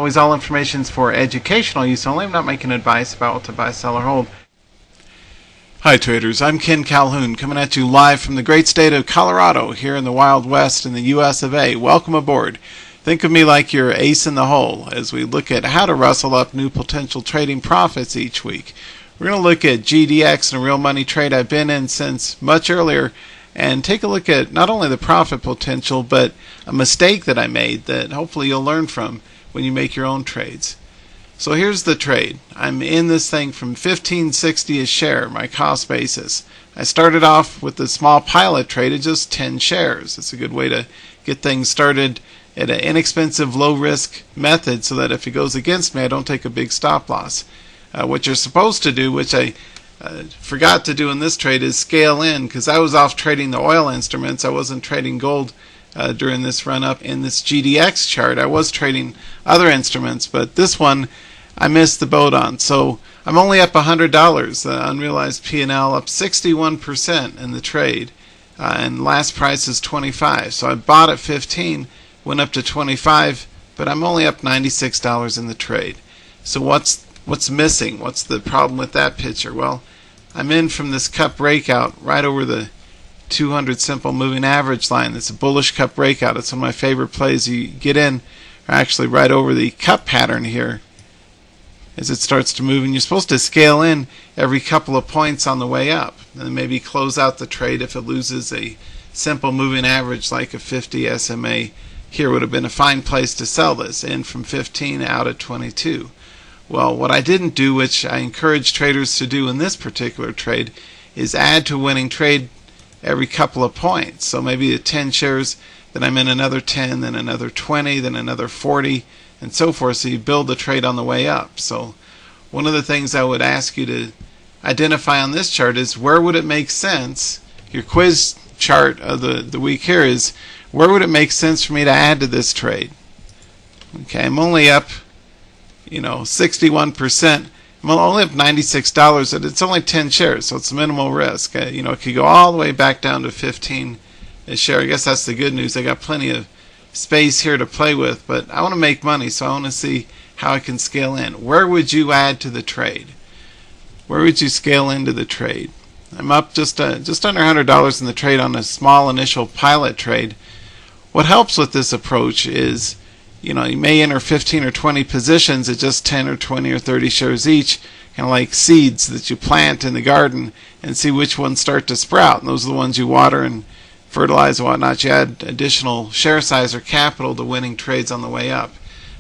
always, all information is for educational use only. I'm not making advice about what to buy, sell, or hold. Hi traders, I'm Ken Calhoun coming at you live from the great state of Colorado here in the Wild West in the US of A. Welcome aboard. Think of me like your ace in the hole as we look at how to rustle up new potential trading profits each week. We're going to look at GDX and a real money trade I've been in since much earlier and take a look at not only the profit potential but a mistake that I made that hopefully you'll learn from when you make your own trades. So here's the trade. I'm in this thing from $15.60 a share, my cost basis. I started off with a small pilot trade of just 10 shares. It's a good way to get things started at an inexpensive, low-risk method so that if it goes against me, I don't take a big stop loss. What you're supposed to do, which I forgot to do in this trade, is scale in, because I was off trading the oil instruments. I wasn't trading gold during this run-up. In this GDX chart, I was trading other instruments, but this one I missed the boat on. So I'm only up $100. The unrealized P&L up 61% in the trade, and last price is 25. So I bought at 15, went up to 25, but I'm only up $96 in the trade. So what's missing? What's the problem with that picture? Well, I'm in from this cup breakout right over the 200 simple moving average line. It's a bullish cup breakout. It's one of my favorite plays. You get in actually right over the cup pattern here as it starts to move, and you're supposed to scale in every couple of points on the way up and then maybe close out the trade if it loses a simple moving average like a 50 SMA. Here would have been a fine place to sell this, in from 15 out at 22. Well, what I didn't do, which I encourage traders to do in this particular trade, is add to a winning trade every couple of points. So maybe at 10 shares, then I'm in another 10, then another 20, then another 40, and so forth. So you build the trade on the way up. So one of the things I would ask you to identify on this chart is, where would it make sense? Your quiz chart of the week here is, where would it make sense for me to add to this trade? Okay, I'm only up 61%. I'm only up $96, and it's only 10 shares, so it's minimal risk. It could go all the way back down to 15 a share. I guess that's the good news. I got plenty of space here to play with, but I want to make money, so I want to see how I can scale in. Where would you add to the trade? Where would you scale into the trade? I'm up just under $100 in the trade on a small initial pilot trade. What helps with this approach is, you may enter 15 or 20 positions at just 10 or 20 or 30 shares each, kind of like seeds that you plant in the garden, and see which ones start to sprout. And those are the ones you water and fertilize and whatnot. You add additional share size or capital to winning trades on the way up.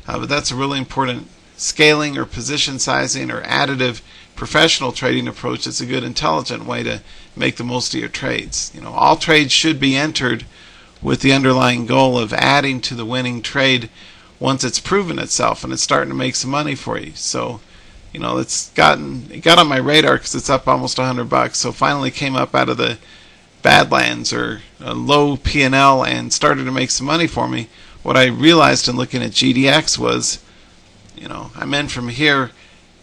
But that's a really important scaling or position sizing or additive professional trading approach. It's a good intelligent way to make the most of your trades. All trades should be entered with the underlying goal of adding to the winning trade once it's proven itself and it's starting to make some money for you. So, it got on my radar because it's up almost $100. So finally came up out of the Badlands or a low P&L and started to make some money for me. What I realized in looking at GDX was, I'm in from here,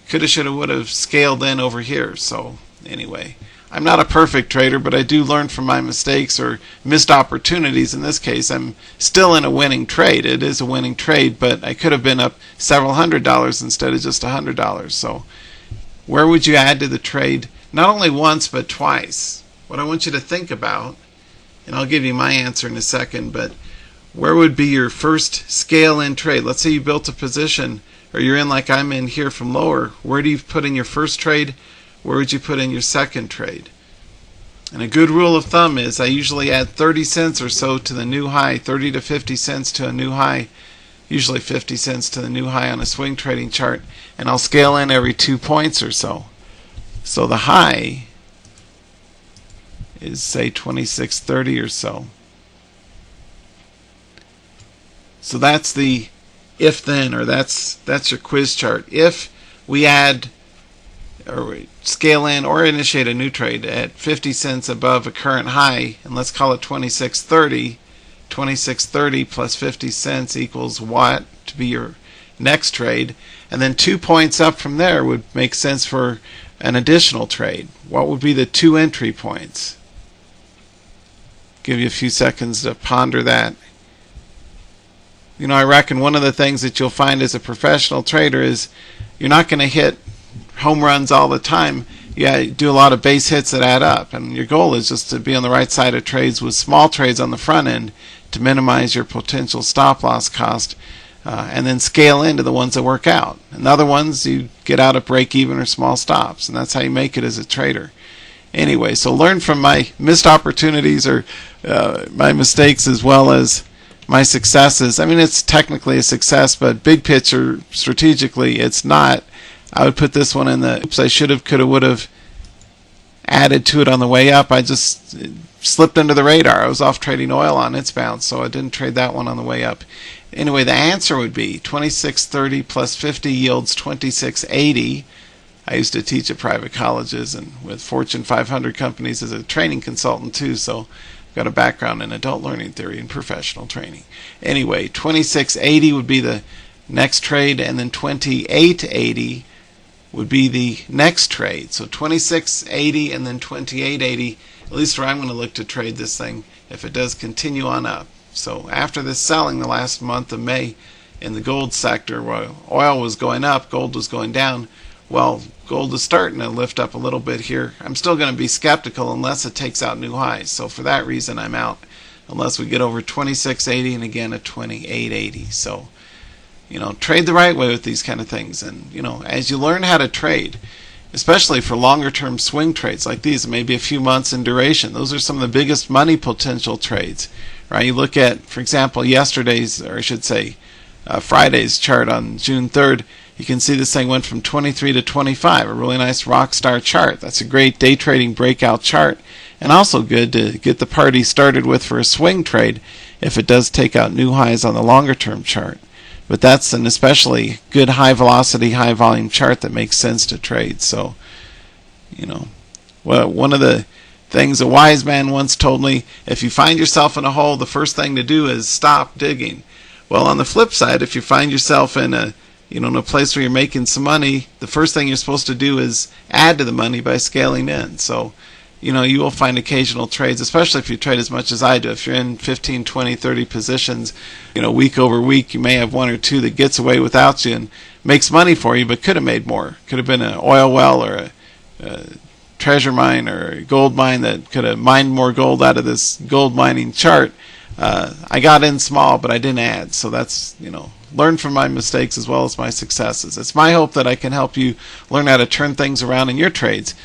coulda, shoulda, woulda scaled in over here. So anyway, I'm not a perfect trader, but I do learn from my mistakes or missed opportunities. In this case, I'm still in a winning trade. It is a winning trade, but I could have been up several $100s instead of just $100. So where would you add to the trade? Not only once, but twice. What I want you to think about, and I'll give you my answer in a second, but where would be your first scale in trade? Let's say you built a position, or you're in like I'm in here from lower. Where do you put in your first trade? Where would you put in your second trade? And a good rule of thumb is I usually add 30 cents or so to the new high, 30 to 50 cents to a new high, usually 50 cents to the new high on a swing trading chart, and I'll scale in every 2 points or so. So the high is, say, 26.30 or so. So that's the if-then, or that's your quiz chart. If we add or scale in or initiate a new trade at 50 cents above a current high, and let's call it 26.30, 26.30 plus 50 cents equals what to be your next trade, and then 2 points up from there would make sense for an additional trade. What would be the 2 entry points? Give you a few seconds to ponder that. I reckon one of the things that you'll find as a professional trader is you're not going to hit home runs all the time. You do a lot of base hits that add up, and your goal is just to be on the right side of trades with small trades on the front end to minimize your potential stop loss cost, and then scale into the ones that work out. And the other ones you get out at break even or small stops, and that's how you make it as a trader. Anyway, so learn from my missed opportunities or my mistakes as well as my successes. I mean, it's technically a success, but big picture, strategically, it's not. I would put this one in the oops, I should have, could have, would have added to it on the way up. I just slipped under the radar. I was off trading oil on its bounce, so I didn't trade that one on the way up. Anyway, the answer would be 2630 plus 50 yields 2680. I used to teach at private colleges and with Fortune 500 companies as a training consultant too, so got a background in adult learning theory and professional training. Anyway, 2680 would be the next trade, and then 2880 would be the next trade. So 2680 and then 2880, at least where I'm going to look to trade this thing if it does continue on up. So after this selling the last month of May in the gold sector, where oil was going up, gold was going down, well, gold is starting to lift up a little bit here. I'm still going to be skeptical unless it takes out new highs. So for that reason, I'm out unless we get over 2680 and again at 2880. So, trade the right way with these kind of things. And, as you learn how to trade, especially for longer term swing trades like these, maybe a few months in duration, those are some of the biggest money potential trades, right? You look at, for example, yesterday's, or I should say, Friday's chart on June 3rd. You can see this thing went from 23 to 25, a really nice rock star chart. That's a great day trading breakout chart, and also good to get the party started with for a swing trade if it does take out new highs on the longer term chart. But that's an especially good high velocity, high volume chart that makes sense to trade. So, well, one of the things a wise man once told me, if you find yourself in a hole, the first thing to do is stop digging. Well, on the flip side, if you find yourself in a place where you're making some money, the first thing you're supposed to do is add to the money by scaling in. So, you will find occasional trades, especially if you trade as much as I do. If you're in 15, 20, 30 positions, week over week, you may have one or two that gets away without you and makes money for you, but could have made more. Could have been an oil well or a treasure mine or a gold mine that could have mined more gold out of this gold mining chart. I got in small, but I didn't add. So that's, learn from my mistakes as well as my successes. It's my hope that I can help you learn how to turn things around in your trades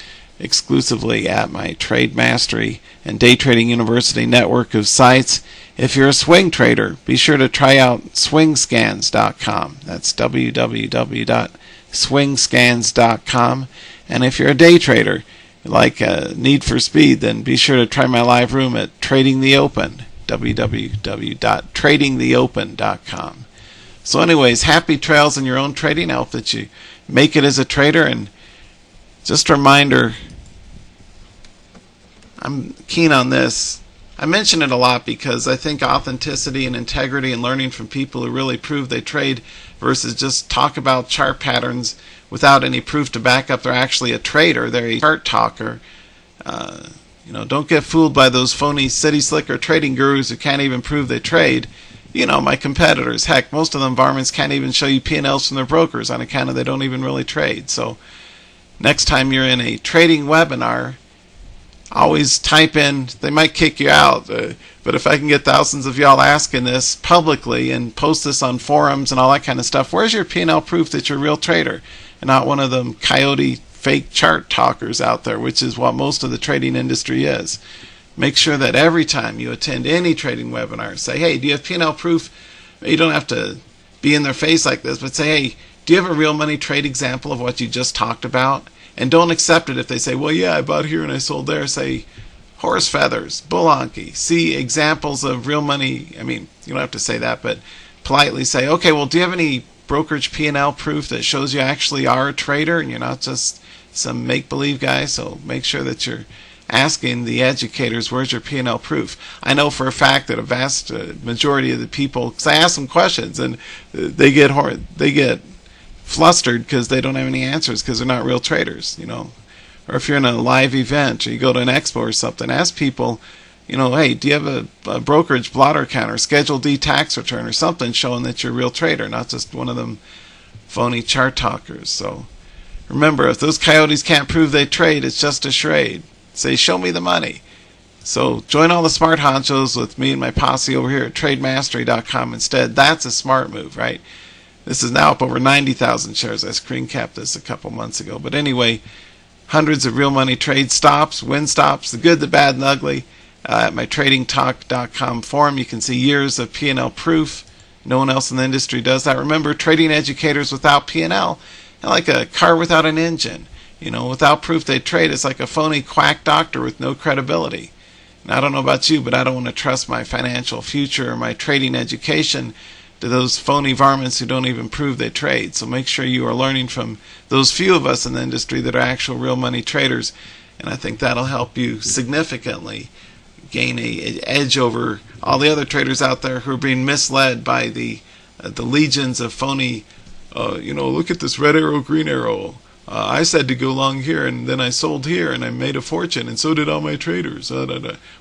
exclusively at my Trade Mastery and Day Trading University network of sites. If you're a swing trader, be sure to try out swingscans.com. That's www.swingscans.com. And if you're a day trader, like a need for speed, then be sure to try my live room at Trading the Open, www.tradingtheopen.com. So anyways, happy trails in your own trading. I hope that you make it as a trader. And just a reminder, I'm keen on this. I mention it a lot because I think authenticity and integrity and learning from people who really prove they trade versus just talk about chart patterns without any proof to back up they're actually a trader, they're a chart talker. Don't get fooled by those phony city slicker trading gurus who can't even prove they trade. My competitors, heck, most of them varmints can't even show you P&Ls from their brokers on account of they don't even really trade. So next time you're in a trading webinar, always type in, they might kick you out, but if I can get thousands of y'all asking this publicly and post this on forums and all that kind of stuff, where's your P&L proof that you're a real trader and not one of them coyote fake chart talkers out there, which is what most of the trading industry is. Make sure that every time you attend any trading webinar, say, hey, do you have P&L proof? You don't have to be in their face like this, but say, hey, do you have a real money trade example of what you just talked about? And don't accept it if they say, well, yeah, I bought here and I sold there. Say, horse feathers, bulonki. See examples of real money. I mean, you don't have to say that, but politely say, okay, well, do you have any brokerage P&L proof that shows you actually are a trader and you're not just some make-believe guy? So make sure that you're asking the educators, where's your P&L proof? I know for a fact that a vast majority of the people, because I ask them questions and they get flustered because they don't have any answers because they're not real traders, Or if you're in a live event or you go to an expo or something, ask people, Hey, do you have a brokerage blotter account or Schedule D tax return or something showing that you're a real trader, not just one of them phony chart talkers? So remember, if those coyotes can't prove they trade, it's just a charade. Say, show me the money. So join all the smart honchos with me and my posse over here at TradeMastery.com instead. That's a smart move, right? This is now up over 90,000 shares. I screen capped this a couple months ago. But anyway, hundreds of real money trade stops, win stops, the good, the bad, and the ugly. At my TradingTalk.com forum, you can see years of P&L proof. No one else in the industry does that. Remember, trading educators without P&L, like a car without an engine. Without proof they trade, it's like a phony quack doctor with no credibility. And I don't know about you, but I don't want to trust my financial future or my trading education to those phony varmints who don't even prove they trade. So make sure you are learning from those few of us in the industry that are actual real money traders, and I think that'll help you significantly gain an edge over all the other traders out there who are being misled by the legions of phony, look at this red arrow, green arrow. I said to go long here, and then I sold here, and I made a fortune, and so did all my traders,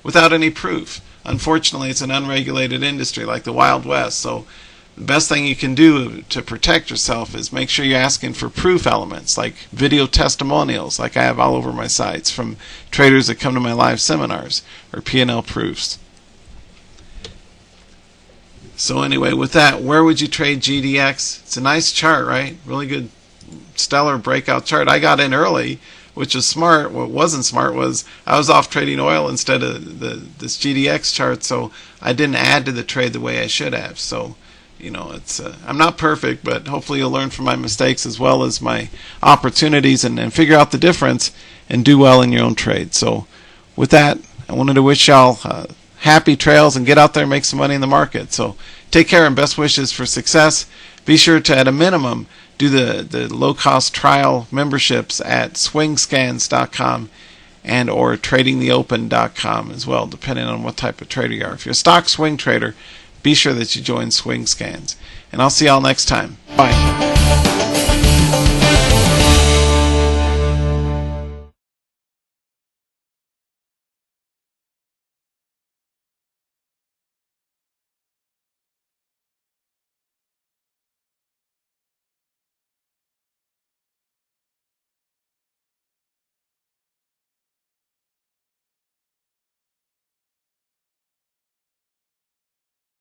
without any proof. Unfortunately, it's an unregulated industry like the Wild West, so the best thing you can do to protect yourself is make sure you're asking for proof elements, like video testimonials, like I have all over my sites, from traders that come to my live seminars, or P&L proofs. So anyway, with that, where would you trade GDX? It's a nice chart, right? Really good, stellar breakout chart. I got in early, which is smart. What wasn't smart was I was off trading oil instead of this GDX chart, so I didn't add to the trade the way I should have. So, it's I'm not perfect, but hopefully you'll learn from my mistakes as well as my opportunities and figure out the difference and do well in your own trade. So with that, I wanted to wish y'all happy trails and get out there and make some money in the market. So take care and best wishes for success. Be sure to, at a minimum, do the low-cost trial memberships at swingscans.com and or tradingtheopen.com as well, depending on what type of trader you are. If you're a stock swing trader, be sure that you join Swing Scans. And I'll see y'all next time. Bye.